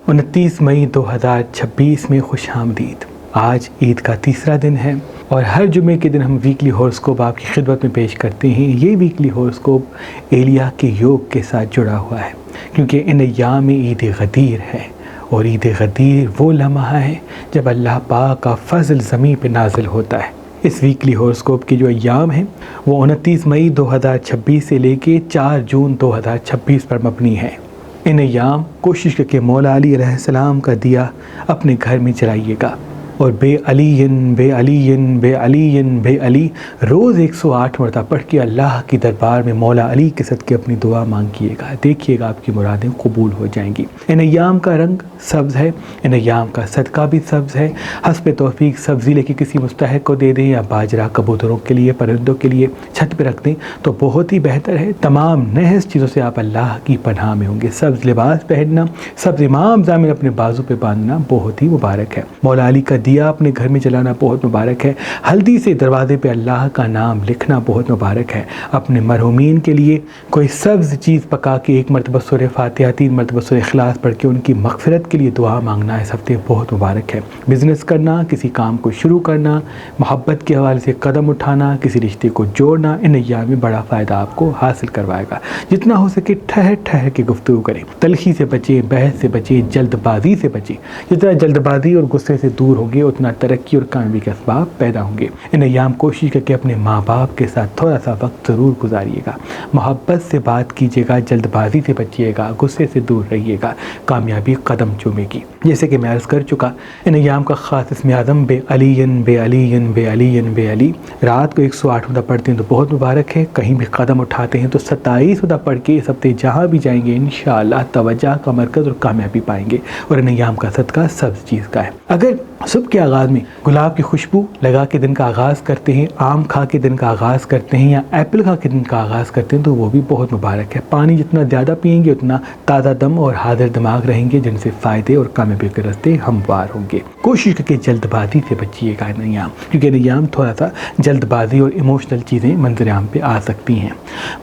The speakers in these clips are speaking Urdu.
29 مئی 2026 میں خوش آمدید۔ آج عید کا تیسرا دن ہے اور ہر جمعے کے دن ہم ویکلی ہوراسکوپ آپ کی خدمت میں پیش کرتے ہیں۔ یہ ویکلی ہوراسکوپ ایلیا کے یوگ کے ساتھ جڑا ہوا ہے، کیونکہ ان ایام میں عید غدیر ہے، اور عید غدیر وہ لمحہ ہے جب اللہ پاک کا فضل زمین پہ نازل ہوتا ہے۔ اس ویکلی ہوراسکوپ کے جو ایام ہیں وہ 29 مئی 2026 سے لے کے 4 جون 2026 پر مبنی ہے۔ ان ایام کوشش کر کے مولا علی علیہ السلام کا دیا اپنے گھر میں جلائیے گا، اور بے علی بے علی بے علی بے علی روز 108 مرتبہ پڑھ کے اللہ کی دربار میں مولا علی کے صدقے اپنی دعا مانگیے گا، دیکھیے گا آپ کی مرادیں قبول ہو جائیں گی۔ ان ایام کا رنگ سبز ہے، ان ایام کا صدقہ بھی سبز ہے۔ حسب توفیق سبزی لے کے کسی مستحق کو دے دیں، یا باجرہ کبوتروں کے لیے، پرندوں کے لیے چھت پہ رکھ دیں تو بہت ہی بہتر ہے۔ تمام نحس چیزوں سے آپ اللہ کی پناہ میں ہوں گے۔ سبز لباس پہننا، سبز امام ضامن اپنے بازو پہ باندھنا بہت ہی مبارک ہے۔ مولا علی کا دیا اپنے گھر میں جلانا بہت مبارک ہے۔ ہلدی سے دروازے پہ اللہ کا نام لکھنا بہت مبارک ہے۔ اپنے مرحومین کے لیے کوئی سبز چیز پکا کے 1 مرتبہ سورہ فاتحہ، 3 مرتبہ سورہ اخلاص پڑھ کے ان کی مغفرت کے لیے دعا مانگنا اس ہفتے بہت مبارک ہے۔ بزنس کرنا، کسی کام کو شروع کرنا، محبت کے حوالے سے قدم اٹھانا، کسی رشتے کو جوڑنا، ان ایام میں بڑا فائدہ آپ کو حاصل کروائے گا۔ جتنا ہو سکے ٹھہر ٹھہر کے گفتگو کریں، تلخی سے بچیں، بحث سے بچیں، جلد بازی سے بچیں۔ جتنا جلد بازی اور غصے سے دور ہوگے اتنا ترقی اور کامیابی کے اسباب پیدا ہوں گے۔ ان ایام کوشش کر کے اپنے ماں باپ کے ساتھ تھوڑا سا وقت ضرور گزاریے گا، محبت سے بات کیجیے گا، جلد بازی سے بچیے گا، غصے سے دور رہیے گا، کامیابی قدم چومے گی۔ جیسے کہ میں عرض کر چکا، ان ایام کا خاص اسم اعظم بے علی بے علی بے علی بے علی۔ رات کو 108 مرتبہ پڑھتے ہیں تو بہت مبارک ہے۔ کہیں بھی قدم اٹھاتے ہیں تو 27 مرتبہ پڑھ کے اس ہفتے جہاں بھی جائیں گے انشاءاللہ توجہ کا مرکز اور کامیابی پائیں گے۔ اور ان ایام کا صدقہ سبز چیز کا ہے۔ اگر صبح کے آغاز میں گلاب کی خوشبو لگا کے دن کا آغاز کرتے ہیں، آم کھا کے دن کا آغاز کرتے ہیں، یا ایپل کھا کے دن کا آغاز کرتے ہیں تو وہ بھی بہت مبارک ہے۔ پانی جتنا زیادہ پئیں گے اتنا تازہ دم اور حاضر دماغ رہیں گے، جن سے فائدے اور کامیابی کے راستے ہموار ہوں گے۔ کوشش کر کے جلد بازی سے بچیے گا ان ایام، کیونکہ ان ایام تھوڑا سا جلد بازی اور ایموشنل چیزیں منظر عام پہ آ سکتی ہیں۔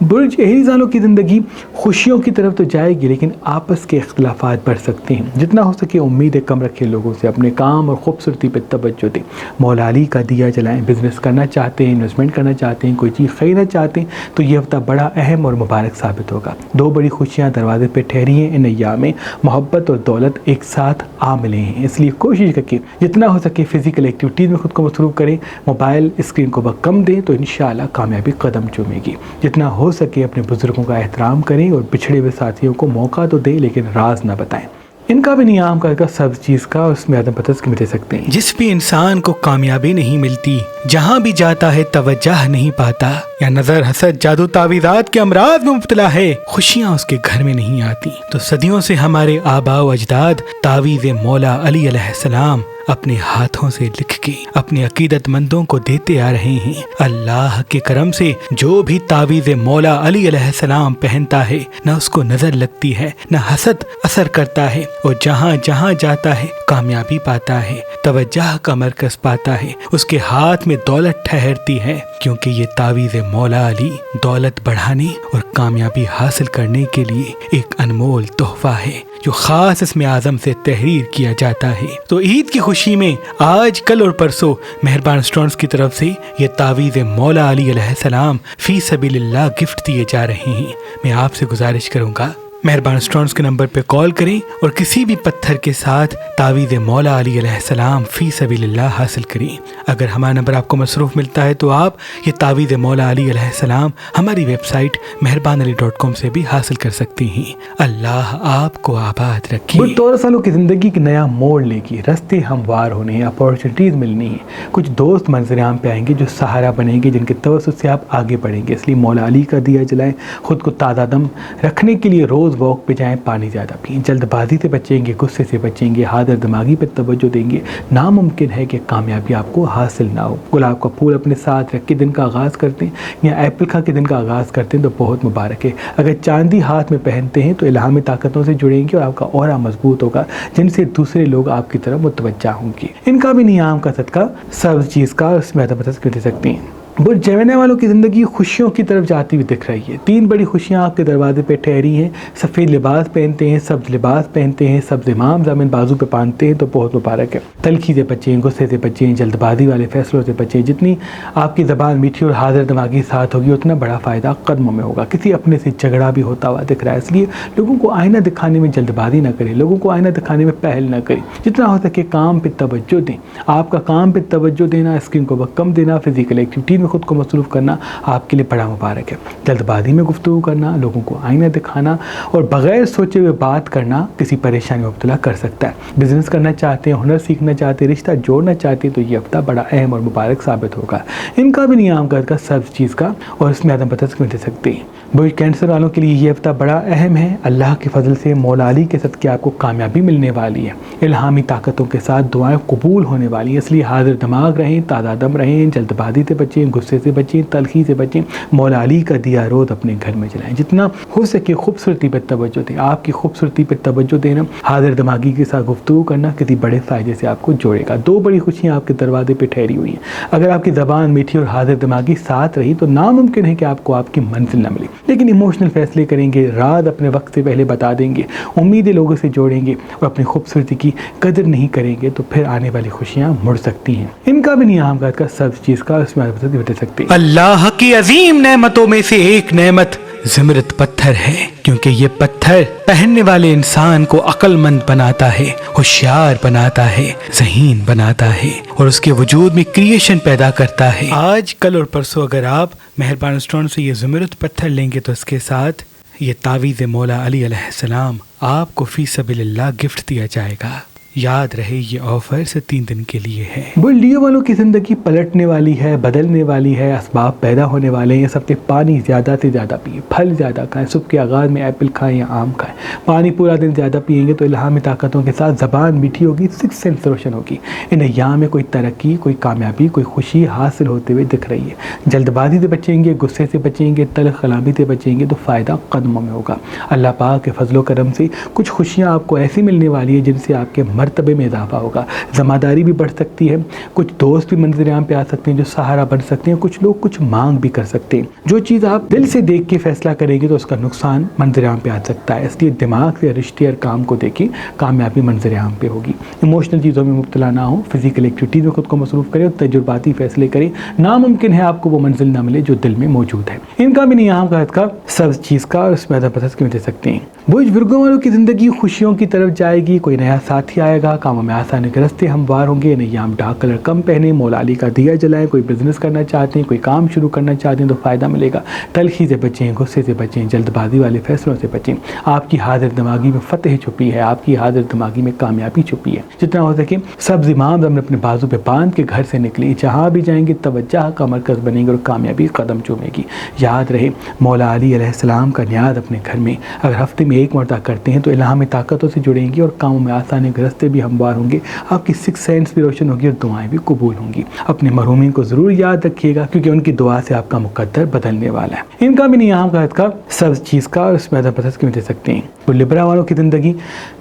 برج اہریز والوں کی زندگی خوشیوں کی طرف تو جائے گی، لیکن آپس کے اختلافات بڑھ سکتے ہیں۔ جتنا ہو سکے امیدیں کم رکھے، لوگوں سے اپنے کام اور خوبصورتی پہ توجہ دیں۔ مولا علی کا دیا جلائیں۔ بزنس کرنا چاہتے ہیں، انویسٹمنٹ کرنا چاہتے ہیں، کوئی چیز خریدنا چاہتے ہیں تو یہ ہفتہ بڑا اہم اور مبارک ثابت ہوگا۔ 2 بڑی خوشیاں دروازے پہ ٹھہری ہیں۔ ان ایام میں محبت اور دولت ایک ساتھ آ ملے ہیں، اس لیے کوشش کریں جتنا ہو سکے فزیکل ایکٹیویٹیز میں خود کو مصروف کریں، موبائل اسکرین کو وقت کم دیں تو انشاءاللہ کامیابی قدم چومے گی۔ جتنا ہو سکے اپنے بزرگوں کا احترام کریں، اور بچھڑے ہوئے ساتھیوں کو موقع تو دیں لیکن راز نہ بتائیں۔ ان کا بھی نیام کا سب چیز کا اس میں عدم پتہ کے مٹے سکتے ہیں۔ جس بھی انسان کو کامیابی نہیں ملتی، جہاں بھی جاتا ہے توجہ نہیں پاتا، یا نظر حسد جادو تعویذات کے امراض میں مبتلا ہے، خوشیاں اس کے گھر میں نہیں آتی، تو صدیوں سے ہمارے آباء و اجداد تعویذ مولا علی علیہ السلام اپنے ہاتھوں سے لکھ کے اپنے عقیدت مندوں کو دیتے آ رہے ہیں۔ اللہ کے کرم سے جو بھی تعویذ مولا علی علیہ السلام پہنتا ہے، نہ اس کو نظر لگتی ہے، نہ حسد اثر کرتا ہے، اور جہاں جہاں جاتا ہے کامیابی پاتا ہے، توجہ کا مرکز پاتا ہے، اس کے ہاتھ میں دولت ٹھہرتی ہے، کیونکہ یہ تعویذ مولا علی دولت بڑھانے اور کامیابی حاصل کرنے کے لیے ایک انمول تحفہ ہے جو خاص اسم اعظم سے تحریر کیا جاتا ہے۔ تو عید کی خوشی میں آج، کل اور پرسوں مہربان اسٹونز کی طرف سے یہ تعویذ مولا علی علیہ السلام فی سبیل اللہ گفٹ دیے جا رہے ہیں۔ میں آپ سے گزارش کروں گا مہربان اسٹونز کے نمبر پہ کال کریں اور کسی بھی پتھر کے ساتھ تعویذ مولا علی علیہ السلام فی سبیل اللہ حاصل کریں۔ اگر ہمارا نمبر آپ کو مصروف ملتا ہے تو آپ یہ تعویذ مولا علی علیہ السلام ہماری ویب سائٹ meherbanali.com سے بھی حاصل کر سکتے ہیں۔ اللہ آپ کو آباد رکھے۔ 14 سالوں کی زندگی کی نیا موڑ لے گی، راستے ہموار ہونے ہیں، اپارچونیٹیز ملنی ہیں، کچھ دوست منظر عام پہ آئیں گے جو سہارا بنیں گے، جن کے توسط سے آپ آگے بڑھیں گے۔ اس لیے مولا علی کا دیا جلائیں، خود کو تازہ دم رکھنے کے لیے روز واک پہ جائیں، پانی زیادہ پئیں، جلد بازی سے بچیں گے، غصے سے بچیں گے، حاضر دماغی پہ توجہ دیں گے، ناممکن ہے کہ کامیابی آپ کو حاصل نہ ہو۔ گلاب کا پھول اپنے ساتھ رکھ کے دن کا آغاز کرتے ہیں، یا ایپل کھا کے دن کا آغاز کرتے ہیں تو بہت مبارک ہے۔ اگر چاندی ہاتھ میں پہنتے ہیں تو الہامی طاقتوں سے جڑیں گے اور آپ کا اورا مضبوط ہوگا، جن سے دوسرے لوگ آپ کی طرف متوجہ ہوں گے۔ ان کا بھی نیام کا صدقہ سبز چیز کا اس میں دے سکتے ہیں۔ برج جیمنی والوں کی زندگی خوشیوں کی طرف جاتی ہوئی دکھ رہی ہے. 3 بڑی خوشیاں آپ کے دروازے پہ ٹھہری ہیں. سفید لباس پہنتے ہیں, سبز لباس پہنتے ہیں, سبز امام زامن بازو پہ باندھتے ہیں تو بہت مبارک ہے. تلخی سے بچیں, غصے سے بچیں, جلد بازی والے فیصلوں سے بچیں. جتنی آپ کی زبان میٹھی اور حاضر دماغی ساتھ ہوگی اتنا بڑا فائدہ قدموں میں ہوگا. کسی اپنے سے جھگڑا بھی ہوتا ہوا دکھ رہا ہے, اس لیے لوگوں کو آئینہ دکھانے میں جلد بازی نہ کریں, لوگوں کو آئینہ دکھانے میں پہل نہ کریں. جتنا ہو سکے کام پہ توجہ دیں. آپ کا کام پہ توجہ دینا, اسکرین کو وقت کم دینا, فزیکل ایکٹیویٹی میں خود کو مصروف کرنا آپ کے لیے بڑا مبارک ہے. جلد بازی میں گفتگو کرنا, لوگوں کو آئینہ دکھانا اور بغیر سوچے ہوئے بات کرنا کسی پریشانی میں مبتلا کر سکتا ہے. بزنس کرنا چاہتے ہیں, ہنر سیکھنا چاہتے ہیں, رشتہ جوڑنا چاہتے ہیں تو یہ ہفتہ بڑا اہم اور مبارک ثابت ہوگا. ان کا بھی نیام گھر کا سبز چیز کا اور اس میں عدم بدس دے سکتے ہیں. برج کینسر والوں کے لیے یہ ہفتہ بڑا اہم ہے. اللہ کے فضل سے مولا علی کے صدقے آپ کو کامیابی ملنے والی ہے. الہامی طاقتوں کے ساتھ دعائیں قبول ہونے والی ہیں, اس لیے حاضر دماغ رہیں, تازہ دم رہیں, جلد بازی سے بچیں, غصے سے بچیں, تلخی سے بچیں. مولا علی کا دیا روز اپنے گھر میں جلائیں. جتنا ہو سکے خوبصورتی پہ توجہ دیں. آپ کی خوبصورتی پہ توجہ دینا, حاضر دماغی کے ساتھ گفتگو کرنا کسی بڑے فائدے سے آپ کو جوڑے گا. 2 بڑی خوشیاں آپ کے دروازے پہ ٹھہری ہوئی ہیں. اگر آپ کی زبان میٹھی اور حاضر دماغی ساتھ رہی تو ناممکن ہے کہ آپ کو آپ کی منزل نہ ملے, لیکن ایموشنل فیصلے کریں گے, راز اپنے وقت سے پہلے بتا دیں گے, امیدیں لوگوں سے جوڑیں گے اور اپنی خوبصورتی کی قدر نہیں کریں گے تو پھر آنے والی خوشیاں مڑ سکتی ہیں. ان کا بھی نیام گھر کا سبز چیز کا اس میں بتا سکتے ہیں. اللہ کی عظیم نعمتوں میں سے ایک نعمت زمرد پتھر ہے, کیونکہ یہ پتھر پہننے والے انسان کو عقل مند بناتا ہے, ہوشیار بناتا ہے, ذہین بناتا ہے اور اس کے وجود میں کریشن پیدا کرتا ہے. آج کل اور پرسوں اگر آپ مہربان اسٹون سے یہ زمرد پتھر لیں گے تو اس کے ساتھ یہ تعویذ مولا علی علیہ السلام آپ کو فی سبیل اللہ گفٹ دیا جائے گا. یاد رہے یہ آفر سے 3 دن کے لیے ہے. برج لیو والوں کی زندگی پلٹنے والی ہے, بدلنے والی ہے. اسباب پیدا ہونے والے ہیں. سب کے پانی زیادہ سے زیادہ پئیں, پھل زیادہ کھائیں. صبح کے آغاز میں ایپل کھائیں یا آم کھائیں. پانی پورا دن زیادہ پئیں گے تو الہامی طاقتوں کے ساتھ زبان میٹھی ہوگی, 6 سینس روشن ہوگی. ان ایام میں کوئی ترقی, کوئی کامیابی, کوئی خوشی حاصل ہوتے ہوئے دکھ رہی ہے. جلد بازی سے بچیں گے, غصے سے بچیں گے, تلخ کلامی سے بچیں گے تو فائدہ قدموں میں ہوگا. اللہ پاک کے فضل و کرم سے کچھ خوشیاں آپ کو ایسی ملنے والی ہے جن سے آپ کے مرتبے میں اضافہ ہوگا. ذمہ داری بھی بڑھ سکتی ہے. کچھ دوست بھی منظر عام پہ آ سکتے ہیں جو سہارا بن سکتے ہیں. کچھ لوگ کچھ مانگ بھی کر سکتے ہیں. جو چیز آپ دل سے دیکھ کے فیصلہ کریں گے تو اس کا نقصان منظر عام پہ آ سکتا ہے. اس لیے دماغ سے رشتے اور کام کو دیکھیں, کامیابی منظر عام پہ ہوگی. ایموشنل چیزوں میں مبتلا نہ ہوں, فزیکل ایکٹیویٹیز میں خود کو مصروف کریں اور تجرباتی فیصلے کریں. ناممکن ہے آپ کو وہ منزل نہ ملے جو دل میں موجود ہے. ان کا بھی نیام کا سبز چیز کا اور اس میں دے سکتے ہیں. برج ورگوں والوں کی زندگی خوشیوں کی طرف جائے گی. کوئی نیا ساتھی آئے گا, کاموں میں آسانی کے راستے ہموار ہوں گے. نیام ڈارک کلر کم پہنے, مولا علی کا دیا جلائیں. کوئی بزنس کرنا چاہتے ہیں, کوئی کام شروع کرنا چاہتے ہیں تو فائدہ ملے گا. تلخی سے بچیں, غصے سے بچیں, جلد بازی والے فیصلوں سے بچیں. آپ کی حاضر دماغی میں فتح چھپی ہے, آپ کی حاضر دماغی میں کامیابی چھپی ہے. جتنا ہو سکے سبز امام اپنے بازو پہ باندھ کے گھر سے نکلیں. جہاں بھی جائیں گے توجہ کا مرکز بنیں گے اور کامیابی قدم چومے گی. یاد رہے مولا علی علیہ السلام کا نیاز اپنے گھر میں اگر ہفتے میں 1 مرتبہ کرتے ہیں تو الہامی طاقتوں سے جڑیں گے اور کاموں میں آسانی کے راستے بھی ہموار ہوں گے. آپ کی 6 سینس بھی روشن ہوگی اور دعائیں بھی قبول ہوں گی. اپنے مرحومین کو ضرور یاد رکھیے گا کیونکہ ان کی دعا سے آپ کا مقدر بدلنے والا ہے. ان کا بھی نیام کا سبز چیز کا اور اس میں دے سکتے ہیں. تو لبرا والوں کی زندگی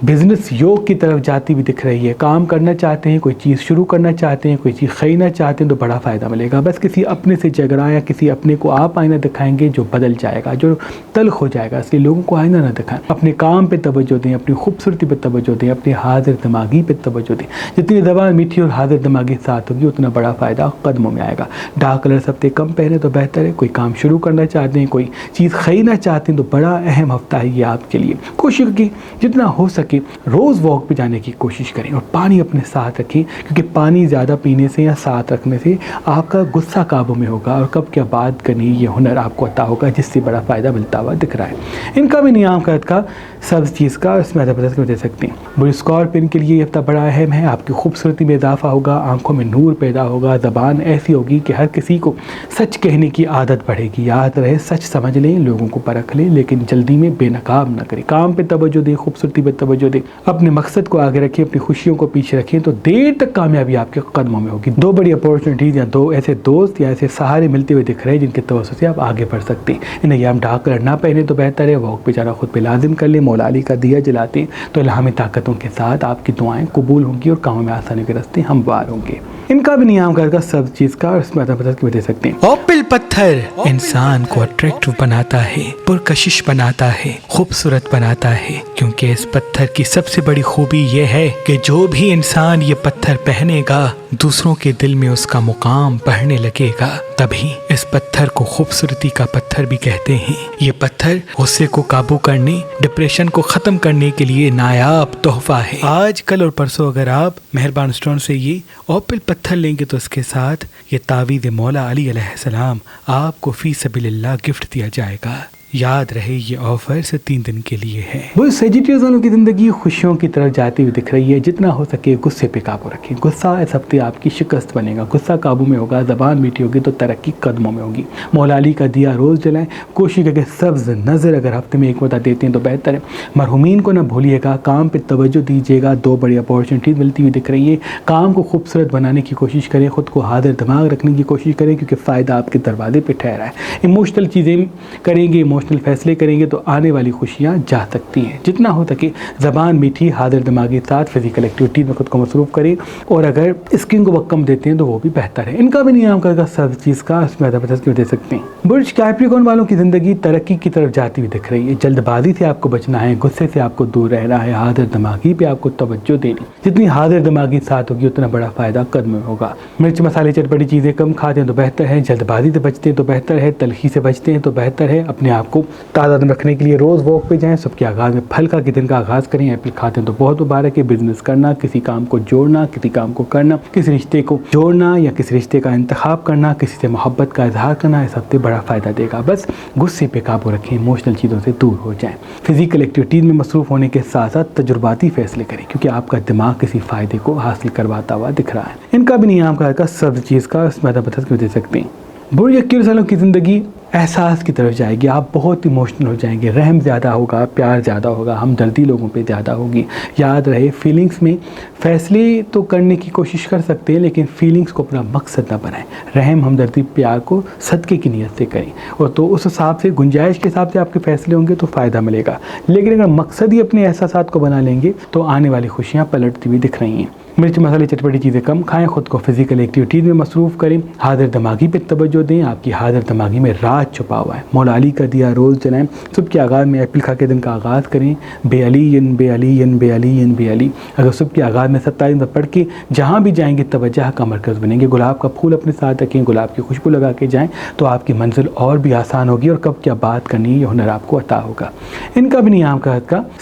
بزنس یوگ کی طرف جاتی بھی دکھ رہی ہے. کام کرنا چاہتے ہیں, کوئی چیز شروع کرنا چاہتے ہیں, کوئی چیز خریدنا چاہتے ہیں تو بڑا فائدہ ملے گا. بس کسی اپنے سے جھگڑا یا کسی اپنے کو آپ آئینہ دکھائیں گے جو بدل جائے گا, جو تلخ ہو جائے گا. اس لیے لوگوں کو آئینہ نہ دکھائیں. اپنے کام پہ توجہ دیں, اپنی خوبصورتی پہ توجہ دیں, اپنی حاضر دماغی پہ توجہ دیں. جتنی زبان میٹھی اور حاضر دماغی ساتھ ہوگی اتنا بڑا فائدہ قدموں میں آئے گا. ڈارک کلر سب سے کم پہنے تو بہتر ہے. کوئی کام شروع کرنا چاہتے ہیں, کوئی چیز خریدنا چاہتے ہیں تو بڑا اہم ہفتہ ہے یہ آپ کے لیے. کوشش کی جتنا ہو سکے روز واک پہ جانے کی کوشش کریں اور پانی اپنے ساتھ رکھیں کیونکہ پانی زیادہ پینے سے یا ساتھ رکھنے سے آپ کا غصہ قابو میں ہوگا اور کب کیا بات کرنی یہ ہنر آپ کو عطا ہوگا جس سے بڑا فائدہ ملتا ہوا دکھ رہا ہے. ان کا بھی نیام کا سبز چیز کا اس میں دے سکتے ہیں. برج اسکارپین کے لیے یہ ہفتہ بڑا اہم ہے. آپ کی خوبصورتی میں اضافہ ہوگا, آنکھوں میں نور پیدا ہوگا, زبان ایسی ہوگی کہ ہر کسی کو سچ کہنے کی عادت بڑھے گی. یاد رہے سچ سمجھ لیں, لوگوں کو پرکھ لیں لیکن جلدی میں بے نقاب نہ کریں. کام پہ توجہ دیں, خوبصورتی پہ توجہ دیں, اپنے مقصد کو آگے رکھیں, اپنی خوشیوں کو پیچھے رکھیں تو دیر تک کامیابی آپ کے قدموں میں ہوگی. 2 بڑی اپورچونیٹیز یا 2 ایسے دوست یا ایسے سہارے ملتے ہوئے دکھ رہے ہیں جن کے توسط سے آپ آگے بڑھ سکتے ہیں. ان ایام ڈارک کلر نہ پہنے تو بہتر ہے. واک پہ جانا خود پہ لازم کر لیں. مولا علی کا دیا جلاتے ہیں تو الہامی طاقتوں کے ساتھ آپ کی دعائیں قبول ہوں گی اور کاموں میں آسانی کے راستے ہموار ہوں گے. ان کا بھی نظام کا سب چیز کا اور اس میں بھی دے سکتے ہیں۔ اوپل پتھر انسان کو اٹریکٹو بناتا ہے، پرکشش بناتا ہے، خوبصورت بناتا ہے، کیونکہ اس پتھر کی سب سے بڑی خوبی یہ ہے کہ جو بھی انسان یہ پتھر پہنے گا دوسروں کے دل میں اس کا مقام بڑھنے لگے گا۔ تبھی اس پتھر کو خوبصورتی کا پتھر بھی کہتے ہیں۔ یہ پتھر غصے کو قابو کرنے، ڈپریشن کو ختم کرنے کے لیے نایاب تحفہ ہے۔ آج کل اور پرسوں اگر آپ مہربان اسٹون سے یہ اوپل پتھر لیں گے تو اس کے ساتھ یہ تعویذ مولا علی علیہ السلام آپ کو فی سبیل اللہ گفٹ دیا جائے گا۔ یاد رہے یہ آفر سے 3 دن کے لیے ہے۔ وہ سیجیٹیئرز والوں کی زندگی خوشیوں کی طرف جاتی ہوئی دکھ رہی ہے۔ جتنا ہو سکے غصے پہ قابو رکھیں۔ غصہ اس ہفتے آپ کی شکست بنے گا۔ غصہ قابو میں ہوگا، زبان میٹھی ہوگی تو ترقی قدموں میں ہوگی۔ مولا علی کا دیا روز جلائیں، کوشش کریں کہ سبز نظر اگر ہفتے میں 1 مرتبہ دیتے ہیں تو بہتر ہے۔ مرحومین کو نہ بھولیے گا، کام پہ توجہ دیجیے گا۔ 2 بڑی اپارچونیٹیز ملتی ہوئی دکھ رہی ہے۔ کام کو خوبصورت بنانے کی کوشش کریں، خود کو حاضر دماغ رکھنے کی کوشش کریں کیونکہ فائدہ آپ کے دروازے پہ ٹھہرا ہے۔ ایموشنل چیزیں کریں گے، ایموشنل فیصلے کریں گے تو آنے والی خوشیاں جا سکتی ہیں۔ جتنا ہو سکے زبان میٹھی، حاضر دماغی ساتھ فزیکل ایکٹیویٹیز میں خود کو مصروف کریں، اور اگر اسکن کو وقت کم دیتے ہیں تو وہ بھی بہتر ہے۔ ان کا بھی نظام کا سب چیز کا اس میں زبردست دے سکتے ہیں۔ برج کیپریکون والوں کی زندگی ترقی کی طرف جاتی ہوئی دکھ رہی ہے۔ جلد بازی سے آپ کو بچنا ہے، غصے سے آپ کو دور رہنا ہے، حاضر دماغی پہ آپ کو توجہ دینی۔ جتنی حاضر دماغی ساتھ ہوگی اتنا بڑا فائدہ قدم میں ہوگا۔ مرچ مسالے چٹپٹی چیزیں کم کھاتے ہیں تو بہتر ہے، جلد بازی سے بچتے ہیں تو بہتر ہے، تلخی سے بچتے ہیں تو بہتر ہے۔ اپنے آپ کو تازہ رکھنے کے لیے روز واک پہ جائیں۔ صبح کے آغاز میں پھل کھا کے دن کا آغاز کریں۔ ایپل کھاتے ہیں تو بہت مبارک ہے۔ بزنس کرنا، کسی کام کو جوڑنا، کسی کام کو کرنا، کسی رشتے کو جوڑنا یا کسی رشتے کا انتخاب کرنا، کسی سے محبت کا اظہار کرنا، اس ہفتے بڑا فائدہ دے گا۔ بس غصے پہ قابو رکھیں، ایموشنل چیزوں سے دور ہو جائیں۔ فزیکل ایکٹیویٹیز میں مصروف ہونے کے ساتھ ساتھ تجرباتی فیصلے کریں کیونکہ آپ کا دماغ کسی فائدے کو حاصل کرواتا ہوا دکھ رہا ہے۔ ان کا بھی نظام کا سب چیز کا اس میں دے سکتے ہیں۔ برج اکیلیس والوں کی زندگی احساس کی طرف جائے گی۔ آپ بہت ایموشنل ہو جائیں گے، رحم زیادہ ہوگا، پیار زیادہ ہوگا، ہمدردی لوگوں پہ زیادہ ہوگی۔ یاد رہے فیلنگز میں فیصلے تو کرنے کی کوشش کر سکتے ہیں لیکن فیلنگز کو اپنا مقصد نہ بنائیں۔ رحم، ہمدردی، پیار کو صدقے کی نیت سے کریں، اور تو اس حساب سے گنجائش کے حساب سے آپ کے فیصلے ہوں گے تو فائدہ ملے گا۔ لیکن اگر مقصد ہی اپنے احساسات کو بنا لیں گے تو آنے والی خوشیاں پلٹتی ہوئی دکھ رہی ہیں۔ مرچ مسالے چٹپٹی چیزیں کم کھائیں، خود کو فزیکل ایکٹیویٹیز میں مصروف کریں، حاضر دماغی پہ توجہ دیں۔ آپ کی حاضر دماغی میں راز چھپا ہوا ہے۔ مولا علی کا دیا روز جلائیں۔ صبح کے آغاز میں ایپل کھا کے دن کا آغاز کریں۔ بے علی بے علی بے علی بے علی، اگر صبح کے آغاز میں 27 پڑھ کے جہاں بھی جائیں گے توجہ کا مرکز بنیں گے۔ گلاب کا پھول اپنے ساتھ رکھیں، گلاب کی خوشبو لگا کے جائیں تو آپ کی منزل اور بھی آسان ہوگی، اور کب کیا بات کرنی ہے یہ ہنر آپ کو عطا ہوگا۔ ان کا بھی نظام کا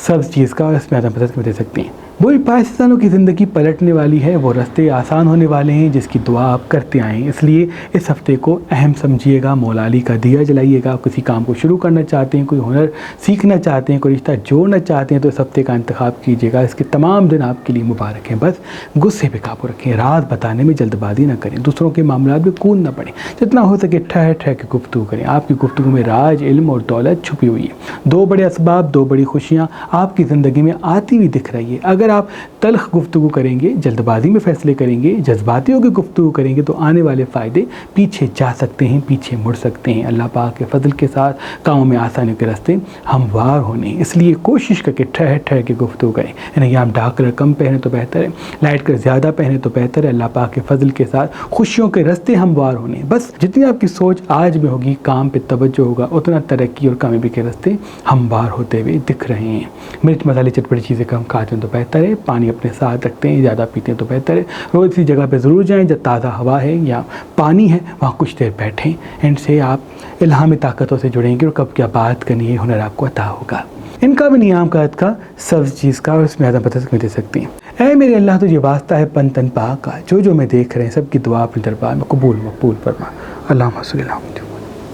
سب چیز کا اس میں دے سکتے ہیں۔ برج پائسیس والوں کی زندگی پلٹنے والی ہے، وہ راستے آسان ہونے والے ہیں جس کی دعا آپ کرتے آئیں، اس لیے اس ہفتے کو اہم سمجھیے گا۔ مولا علی کا دیا جلائیے گا۔ کسی کام کو شروع کرنا چاہتے ہیں، کوئی ہنر سیکھنا چاہتے ہیں، کوئی رشتہ جوڑنا چاہتے ہیں تو اس ہفتے کا انتخاب کیجیے گا۔ اس کے تمام دن آپ کے لیے مبارک ہیں۔ بس غصے پہ قابو رکھیں، راز بتانے میں جلد بازی نہ کریں، دوسروں کے معاملات میں کود نہ پڑیں، جتنا ہو سکے ٹھہر ٹھہر کے گفتگو کریں۔ آپ کی گفتگو میں راج، علم اور دولت چھپی ہوئی ہے۔ 2 بڑے اسباب، 2 بڑی خوشیاں آپ کی زندگی میں آتی ہوئی دکھ رہی ہے۔ اگر آپ تلخ گفتگو کریں گے، جلد بازی میں فیصلے کریں گے، جذباتی ہو کے گفتگو کریں گے تو آنے والے فائدے پیچھے جا سکتے ہیں، پیچھے مڑ سکتے ہیں۔ اللہ پاک کے فضل کے ساتھ کاموں میں آسانی کے راستے ہموار ہونے، اس لیے کوشش کر کے ٹھہر ٹھہر کے گفتگو کریں۔ یعنی آپ ڈارک کلر کم پہنے تو بہتر ہے، لائٹ کلر زیادہ پہنے تو بہتر ہے۔ اللہ پاک کے فضل کے ساتھ خوشیوں کے راستے ہموار ہونے، بس جتنی آپ کی سوچ آج میں ہوگی، کام پہ توجہ ہوگا، اتنا ترقی اور کامیابی کے راستے ہموار ہوتے ہوئے دکھ رہے ہیں۔ مرچ مسالے چٹپٹی چیزیں کم کھاتے ہیں تو بہتر ہے، پانی اپنے ساتھ رکھتے ہیں، زیادہ پیتے ہیں تو بہتر ہے۔ روز اسی جگہ پہ ضرور جائیں جب تازہ ہوا ہے یا پانی ہے، وہاں کچھ دیر بیٹھیں، ان سے آپ الہامی طاقتوں سے جڑیں گے اور کب کیا بات کرنی ہے ہنر آپ کو عطا ہوگا۔ ان کا بھی نظام کا سب چیز کا اور اس میں دے سکتی ہیں۔ اے میرے اللہ تجھے واسطہ ہے پن تن پاک کا، جو میں دیکھ رہے ہیں سب کی دعا اپنے دربار میں قبول مقبول فرما۔ اللہم صلی اللہ علیہ وسلم۔